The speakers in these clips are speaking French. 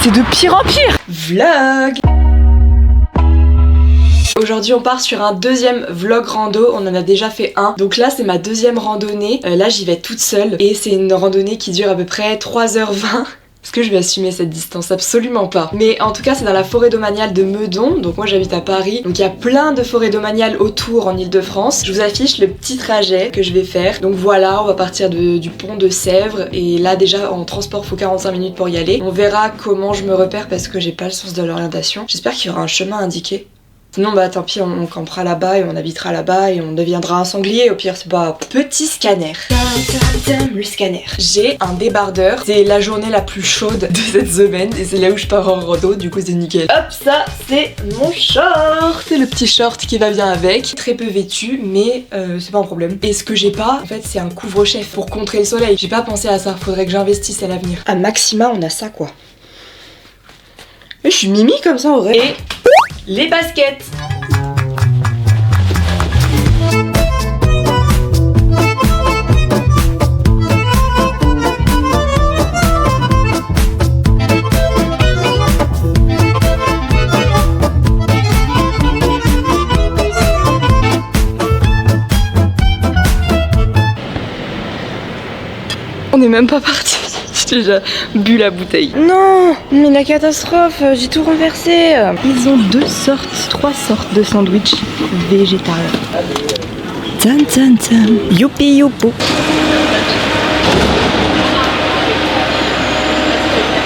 c'est de pire en pire. Vlog. Aujourd'hui on part sur un deuxième vlog rando, on en a déjà fait un. Donc là c'est ma deuxième randonnée, là j'y vais toute seule. Et c'est une randonnée qui dure à peu près 3h20. Est-ce que je vais assumer cette distance? Absolument pas. Mais en tout cas c'est dans la forêt domaniale de Meudon. Donc moi j'habite à Paris. Donc il y a plein de forêts domaniales autour en Ile-de-France. Je vous affiche le petit trajet que je vais faire. Donc voilà, on va partir du pont de Sèvres. Et là déjà en transport faut 45 minutes pour y aller. On verra comment je me repère parce que j'ai pas le sens de l'orientation. J'espère qu'il y aura un chemin indiqué. Sinon bah tant pis, on campera là-bas et on habitera là-bas et on deviendra un sanglier, au pire c'est pas... Petit scanner. Le scanner. J'ai un débardeur, c'est la journée la plus chaude de cette semaine et c'est là où je pars en rando, du coup c'est nickel. Hop, ça c'est mon short. C'est le petit short qui va bien avec. Très peu vêtu mais c'est pas un problème. Et ce que j'ai pas, en fait c'est un couvre-chef pour contrer le soleil. J'ai pas pensé à ça, faudrait que j'investisse à l'avenir. À Maxima on a ça quoi. Mais je suis mimi comme ça en vrai. Et... les baskets. On n'est même pas parti. J'ai déjà bu la bouteille. Non, mais la catastrophe, j'ai tout renversé. Ils ont trois sortes de sandwich végétariens. Tan tan tan. Youpi youpo.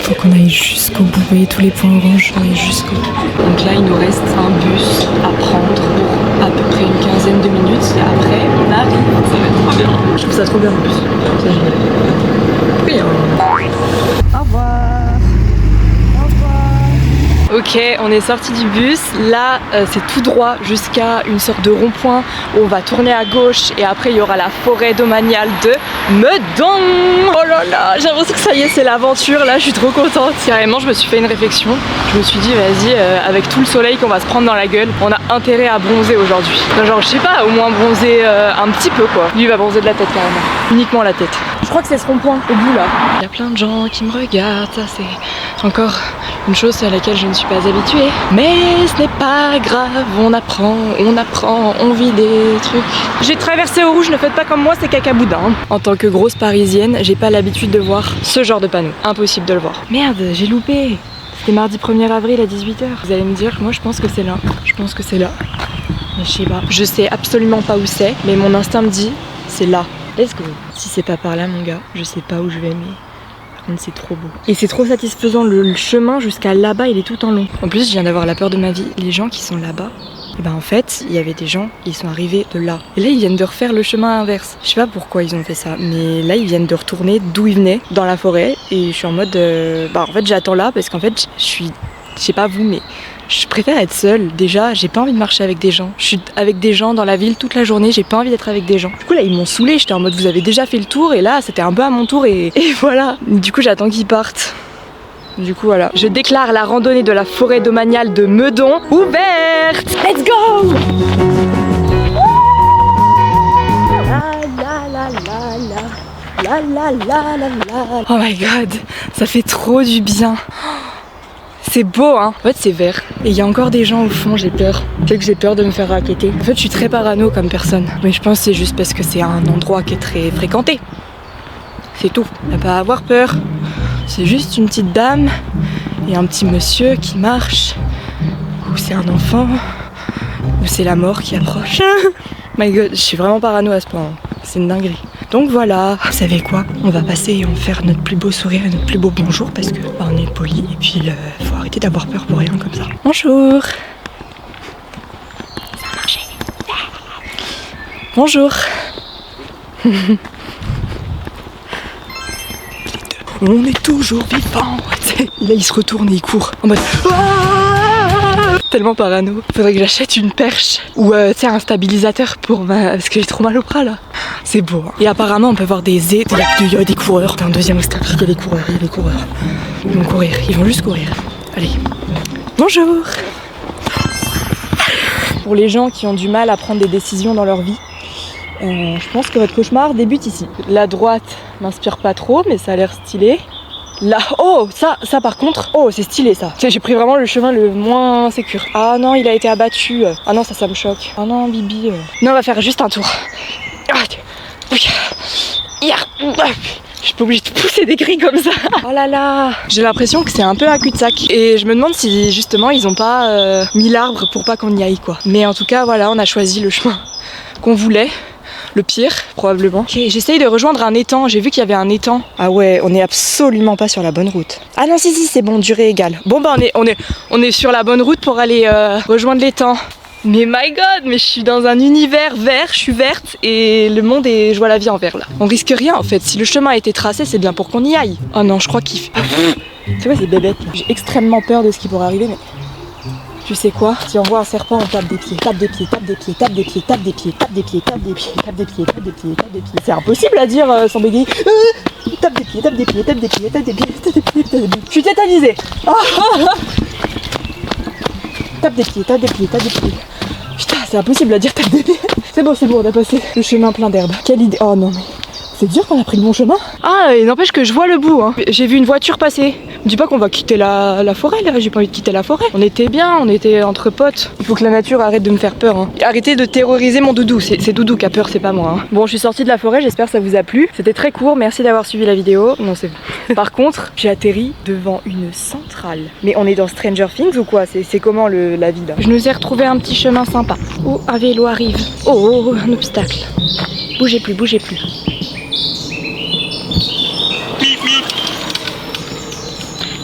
Faut qu'on aille jusqu'au bout. Vous voyez tous les points orange, on est jusqu'au bout. Donc là, il nous reste un bus à prendre pour à peu près une quinzaine de minutes. Et après, on arrive. Ça va être trop bien. Je trouve ça trop bien en plus. C'est génial. Oui, au revoir. Ok, on est sorti du bus. Là, c'est tout droit jusqu'à une sorte de rond-point où on va tourner à gauche et après il y aura la forêt domaniale de Meudon. Oh là là, j'ai l'impression que ça y est, c'est l'aventure. Là, je suis trop contente. Carrément, je me suis fait une réflexion. Je me suis dit, vas-y, avec tout le soleil qu'on va se prendre dans la gueule, on a intérêt à bronzer aujourd'hui. Genre, je sais pas, au moins bronzer un petit peu quoi. Lui, il va bronzer de la tête carrément. Uniquement la tête. Je crois que c'est ce rond-point au bout là. Il y a plein de gens qui me regardent. Ça, c'est encore une chose à laquelle je ne suis pas habituée. Mais ce n'est pas grave, on apprend, on vit des trucs. J'ai traversé au rouge, ne faites pas comme moi, c'est caca boudin. En tant que grosse parisienne, j'ai pas l'habitude de voir ce genre de panneau. Impossible de le voir. Merde, j'ai loupé. C'était mardi 1er avril à 18h. Vous allez me dire, moi je pense que c'est là. Je pense que c'est là. Mais je sais pas. Je sais absolument pas où c'est, mais mon instinct me dit, c'est là. Let's go. Si c'est pas par là mon gars, je sais pas où je vais mais... c'est trop beau. Et c'est trop satisfaisant, le chemin jusqu'à là-bas il est tout en long. En plus je viens d'avoir la peur de ma vie. Les gens qui sont là-bas, et ben en fait il y avait des gens, ils sont arrivés de là. Et là ils viennent de refaire le chemin inverse. Je sais pas pourquoi ils ont fait ça, mais là ils viennent de retourner d'où ils venaient, dans la forêt. Et je suis en mode, en fait j'attends là parce qu'en fait je suis, je sais pas vous mais... je préfère être seule, déjà j'ai pas envie de marcher avec des gens. Je suis avec des gens dans la ville toute la journée, j'ai pas envie d'être avec des gens. Du coup là ils m'ont saoulée, j'étais en mode vous avez déjà fait le tour et là c'était un peu à mon tour et voilà. Du coup j'attends qu'ils partent. Du coup voilà. Je déclare la randonnée de la forêt domaniale de Meudon ouverte. Let's go. Oh my god, ça fait trop du bien. C'est beau hein. En fait c'est vert. Et il y a encore des gens au fond, j'ai peur. C'est que j'ai peur de me faire racketter. En fait je suis très parano comme personne. Mais je pense que c'est juste parce que c'est un endroit qui est très fréquenté. C'est tout. T'as pas à avoir peur. C'est juste une petite dame et un petit monsieur qui marche. Ou c'est un enfant. Ou c'est la mort qui approche. My god, je suis vraiment parano à ce point. C'est une dinguerie. Donc voilà, vous savez quoi? On va passer et on va faire notre plus beau sourire et notre plus beau bonjour parce que on est poli et puis faut arrêter d'avoir peur pour rien comme ça. Bonjour. Ça a marché. Bonjour. On est toujours vivants. Là il se retourne et il court en mode... Tellement parano. Faudrait que j'achète une perche ou un stabilisateur pour parce que j'ai trop mal au bras là. C'est beau hein. Et apparemment on peut voir il y a des coureurs. T'as un deuxième extrait, il y a des coureurs, Ils vont courir, ils vont juste courir. Allez. Bonjour. Pour les gens qui ont du mal à prendre des décisions dans leur vie, je pense que votre cauchemar débute ici. La droite m'inspire pas trop mais ça a l'air stylé. là. Oh, ça par contre, oh, c'est stylé ça. J'ai pris vraiment le chemin le moins sécure. Ah non, il a été abattu. Ah non, ça me choque. Ah non, Bibi. Non, on va faire juste un tour. Je suis pas obligée de pousser des cris comme ça. Oh là là. J'ai l'impression que c'est un peu un cul-de-sac. Et je me demande si justement ils ont pas mis l'arbre pour pas qu'on y aille quoi. Mais en tout cas, voilà, on a choisi le chemin qu'on voulait. Le pire, probablement. Ok, j'essaye de rejoindre un étang. J'ai vu qu'il y avait un étang. Ah ouais, on est absolument pas sur la bonne route. Ah non, si, c'est bon, durée égale. Bon bah on est sur la bonne route pour aller rejoindre l'étang. Mais my god, mais je suis dans un univers vert, je suis verte et le monde est... Je vois la vie en vert là. On risque rien en fait. Si le chemin a été tracé, c'est bien pour qu'on y aille. Oh non, je crois qu'il fait... C'est quoi ces bébêtes là? J'ai extrêmement peur de ce qui pourrait arriver, mais... Tu sais quoi? Si on voit un serpent, on tape des pieds. Tape des pieds, tape des pieds, tape des pieds, tape des pieds, tape des pieds, tape des pieds, tape des pieds, tape des pieds, tape des pieds. C'est impossible à dire sans bégayer. Tape des pieds, tape des pieds, tape des pieds, tape des pieds, tape des pieds, tape des pieds. Je suis tétanisée. Tape des pieds, tape des pieds, tape des pieds. Putain, c'est impossible à dire tape des pieds. C'est bon, on a passé le chemin plein d'herbe. Quelle idée. Oh non mais... C'est dur qu'on a pris le bon chemin. Ah, et n'empêche que je vois le bout. Hein. J'ai vu une voiture passer. Me dis pas qu'on va quitter la forêt là. J'ai pas envie de quitter la forêt. On était bien, on était entre potes. Il faut que la nature arrête de me faire peur. Hein. Arrêtez de terroriser mon doudou. C'est Doudou qui a peur, c'est pas moi. Hein. Bon, je suis sortie de la forêt. J'espère que ça vous a plu. C'était très court. Merci d'avoir suivi la vidéo. Non, c'est bon. Par contre, j'ai atterri devant une centrale. Mais on est dans Stranger Things ou quoi? C'est comment la vie là? Je nous ai retrouvé un petit chemin sympa. Oh, un vélo arrive. Oh, un obstacle. Bougez plus, bougez plus.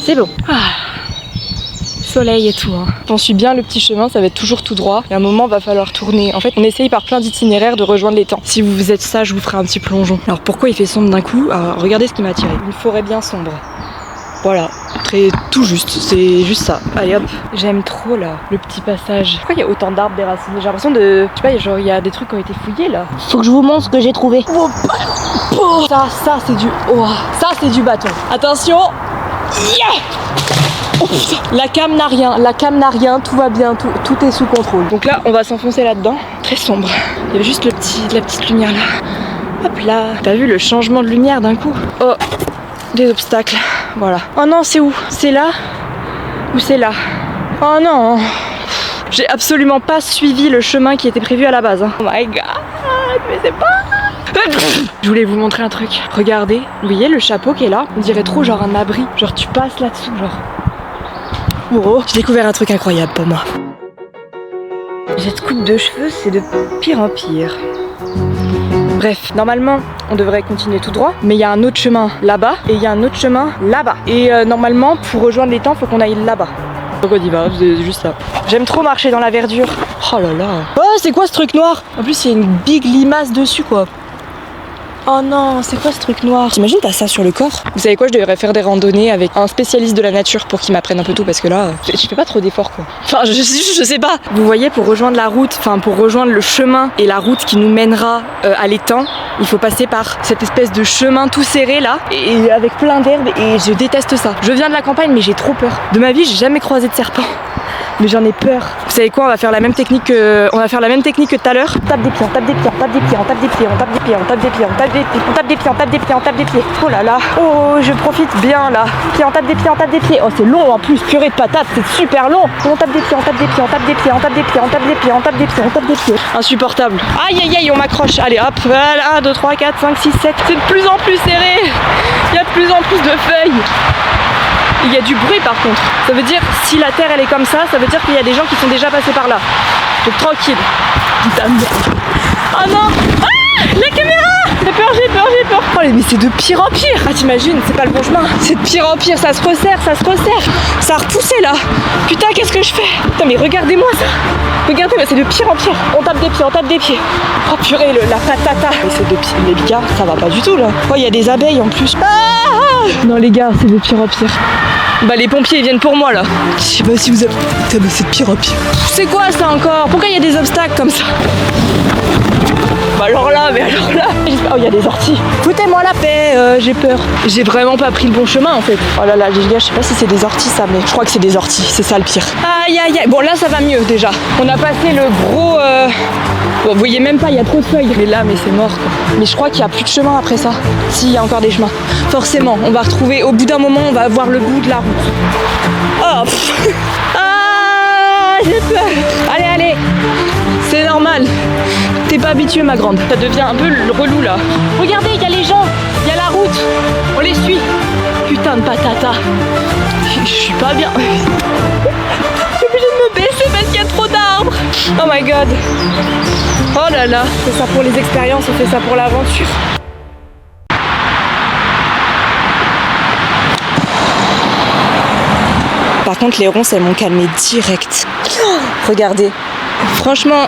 C'est bon. Soleil et tout. Hein. On suit bien le petit chemin, ça va être toujours tout droit. Et à un moment, va falloir tourner. En fait, on essaye par plein d'itinéraires de rejoindre l'étang. Si vous êtes sage, je vous ferai un petit plongeon. Alors pourquoi il fait sombre d'un coup? Alors, regardez ce qui m'a attiré. Une forêt bien sombre. Voilà, très tout juste, c'est juste ça. Allez hop, j'aime trop là, le petit passage. Pourquoi il y a autant d'arbres déracinés? J'ai l'impression de... Je sais pas, genre il y a des trucs qui ont été fouillés là. Faut que je vous montre ce que j'ai trouvé. Oh, ça c'est du... Oh, ça c'est du bâton. Attention. Yeah. Oh putain, la cam n'a rien, tout va bien, tout est sous contrôle. Donc là, on va s'enfoncer là-dedans, très sombre. Il y avait juste la petite lumière là. Hop là, t'as vu le changement de lumière d'un coup? Oh, des obstacles, voilà. Oh non, c'est où? C'est là? Ou c'est là? Oh non, j'ai absolument pas suivi le chemin qui était prévu à la base. Hein. Oh my god, mais c'est pas... Je voulais vous montrer un truc. Regardez, vous voyez le chapeau qui est là? On dirait trop genre un abri. Genre tu passes là-dessous, genre... Oh, j'ai découvert un truc incroyable pour moi. Cette coupe de cheveux, c'est de pire en pire. Bref, normalement, on devrait continuer tout droit, mais il y a un autre chemin là-bas et il y a un autre chemin là-bas. Et normalement, pour rejoindre l'étang, faut qu'on aille là-bas. Donc on y va, c'est juste là. J'aime trop marcher dans la verdure. Oh là là. Oh, c'est quoi ce truc noir? En plus, il y a une big limace dessus, quoi. Oh non, c'est quoi ce truc noir? T'imagines, t'as ça sur le corps? Vous savez quoi, je devrais faire des randonnées avec un spécialiste de la nature pour qu'il m'apprenne un peu tout, parce que là, je fais pas trop d'efforts quoi. Enfin, je sais pas. Vous voyez, pour rejoindre la route, enfin pour rejoindre le chemin et la route qui nous mènera à l'étang, il faut passer par cette espèce de chemin tout serré là, et avec plein d'herbes, et je déteste ça. Je viens de la campagne, mais j'ai trop peur. De ma vie, j'ai jamais croisé de serpent. Mais j'en ai peur. Vous savez quoi, on va faire la même technique que tout à l'heure. On tape des pieds, on tape des pieds, on tape des pieds, on tape des pieds, on tape des pieds, on tape des pieds, on tape des pieds, on tape des pieds, on tape des pieds, on tape des pieds. Oh là là, oh je profite bien là. Pieds, on tape des pieds, on tape des pieds. Oh c'est long en plus, purée de patates, c'est super long. On tape des pieds, on tape des pieds, on tape des pieds, on tape des pieds, on tape des pieds, on tape des pieds, on tape des pieds. Insupportable. Aïe aïe aïe, on m'accroche. Allez hop, voilà, 1, 2, 3, 4, 5, 6, 7. C'est de plus en plus serré. Il y a de plus en plus de feuilles. Il y a du bruit par contre. Ça veut dire, si la terre elle est comme ça veut dire qu'il y a des gens qui sont déjà passés par là. Donc tranquille. Putain de merde. Oh non. Ah, la caméra. J'ai peur, j'ai peur, j'ai peur. Oh mais c'est de pire en pire. Ah t'imagines, c'est pas le bon chemin. C'est de pire en pire, ça se resserre, ça se resserre. Ça a repoussé là. Putain, qu'est-ce que je fais? Putain mais regardez-moi ça. Regardez-moi, c'est de pire en pire. On tape des pieds, on tape des pieds. Oh purée, la patata. Mais c'est de pire. Les gars, ça va pas du tout là. Oh il y a des abeilles en plus. Ah non les gars, c'est de pire en pire. Bah les pompiers ils viennent pour moi là. Je sais pas si vous avez... Putain mais c'est de pire en pire. C'est quoi ça encore? Pourquoi il y a des obstacles comme ça? Bah alors là, oh il y a des orties. Foutez-moi la paix, j'ai peur. J'ai vraiment pas pris le bon chemin en fait. Oh là là, les gars, je sais pas si c'est des orties ça, mais je crois que c'est des orties, c'est ça le pire. Aïe aïe aïe, bon là ça va mieux déjà. On a passé le gros... Bon, vous voyez même pas, il y a trop de feuilles. Mais là, mais c'est mort quoi. Mais je crois qu'il y a plus de chemin après ça. Si, il y a encore des chemins. Forcément, on va retrouver, au bout d'un moment, on va voir le bout de la route. Oh ah, j'ai peur. Allez, allez. C'est normal. T'es pas habituée ma grande. Ça devient un peu relou là. Regardez, il y a les gens, il y a la route. On les suit. Putain de patata. Je suis pas bien. Je suis obligée de me baisser parce qu'il y a trop d'arbres. Oh my god. Oh là là. On fait ça pour les expériences, on fait ça pour l'aventure. Par contre les ronces elles m'ont calmé direct. Oh, regardez. Franchement,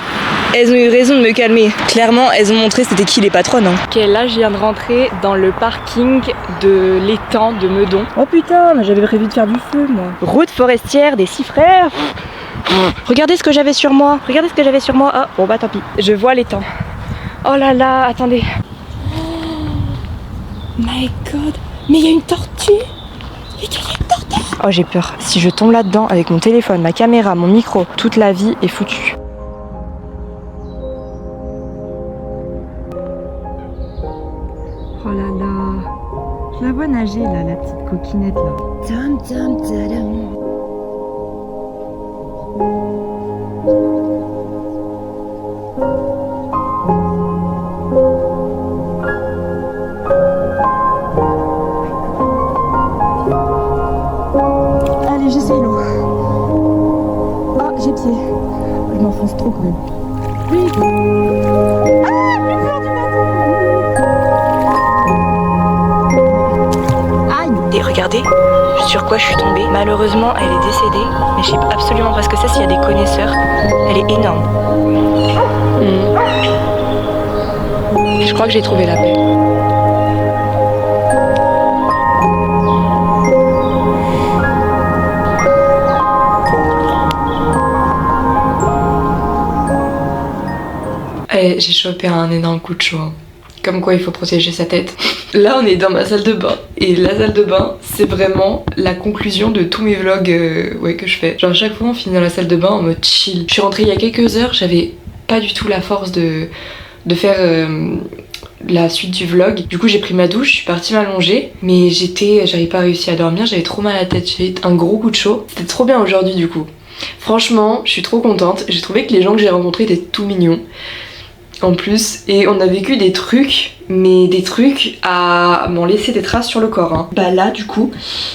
elles ont eu raison de me calmer. Clairement, elles ont montré c'était qui les patronnes. Hein. Ok, là je viens de rentrer dans le parking de l'étang de Meudon. Oh putain, mais j'avais prévu de faire du feu moi. Route forestière des 6 frères. Regardez ce que j'avais sur moi. Regardez ce que j'avais sur moi. Oh, bon bah tant pis. Je vois l'étang. Oh là là, attendez. Oh my god. Mais il y a une tortue. Oh j'ai peur. Si je tombe là-dedans avec mon téléphone, ma caméra, mon micro, toute la vie est foutue. Oh là là. Je la vois nager là, la petite coquinette là. Tam, tam, tadam. Allez, j'essaye l'eau. Ah, j'ai pied. Je m'enfonce trop quand même. Oui. Ah, et regardez, sur quoi je suis tombée. Malheureusement, elle est décédée, mais je sais absolument pas ce que c'est. S'il y a des connaisseurs, elle est énorme. Je crois que j'ai trouvé la paix. Allez, j'ai chopé un énorme coup de chaud. Comme quoi il faut protéger sa tête. Là on est dans ma salle de bain. Et la salle de bain c'est vraiment la conclusion de tous mes vlogs que je fais. Genre à chaque fois on finit dans la salle de bain en mode chill. Je suis rentrée il y a quelques heures, j'avais pas du tout la force de faire la suite du vlog. Du coup j'ai pris ma douche, je suis partie m'allonger. Mais j'avais pas réussi à dormir, j'avais trop mal à la tête, j'avais un gros coup de chaud. C'était trop bien aujourd'hui du coup. Franchement je suis trop contente. J'ai trouvé que les gens que j'ai rencontrés étaient tout mignons. En plus, et on a vécu des trucs, mais des trucs à m'en laisser des traces sur le corps. Hein. Bah là, du coup,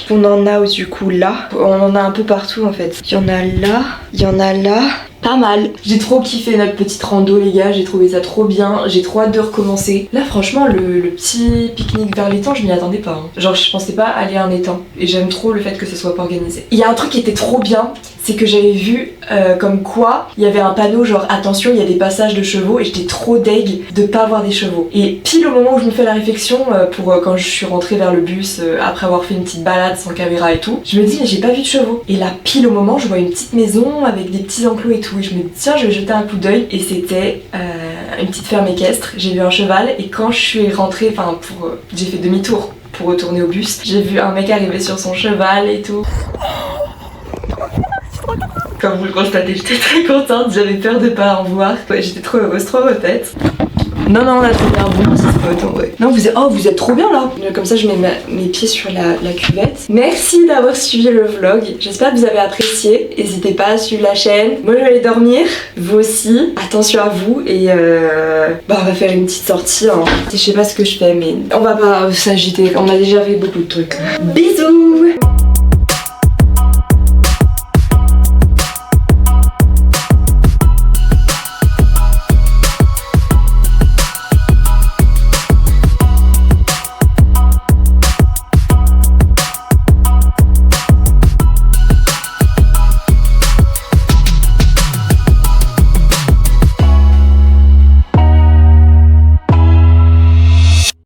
on en a du coup là, on en a un peu partout en fait. Il y en a là, il y en a là. Pas mal. J'ai trop kiffé notre petite rando les gars, j'ai trouvé ça trop bien, j'ai trop hâte de recommencer. Là franchement le petit pique-nique vers l'étang je m'y attendais pas. Hein. Genre je pensais pas aller à un étang et j'aime trop le fait que ce soit pas organisé. Il y a un truc qui était trop bien, c'est que j'avais vu comme quoi il y avait un panneau genre attention il y a des passages de chevaux et j'étais trop deg de pas voir des chevaux. Et pile au moment où je me fais la réflexion pour quand je suis rentrée vers le bus après avoir fait une petite balade sans caméra et tout, je me dis mais j'ai pas vu de chevaux. Et là pile au moment je vois une petite maison avec des petits enclos et tout. Et je me dis tiens je vais jeter un coup d'œil et c'était une petite ferme équestre, j'ai vu un cheval et quand je suis rentrée, j'ai fait demi-tour pour retourner au bus, j'ai vu un mec arriver sur son cheval et tout. Comme vous le constatez, j'étais très contente, j'avais peur de pas en voir. Ouais, j'étais trop heureuse, trop refaite. Non, on a trouvé un bon petit spot en vrai. Non, vous êtes trop bien là. Comme ça, je mets mes pieds sur la cuvette. Merci d'avoir suivi le vlog. J'espère que vous avez apprécié. N'hésitez pas à suivre la chaîne. Moi, je vais aller dormir. Vous aussi. Attention à vous. Et on va faire une petite sortie. Hein. Je sais pas ce que je fais, mais on va pas s'agiter. On a déjà fait beaucoup de trucs. Bisous!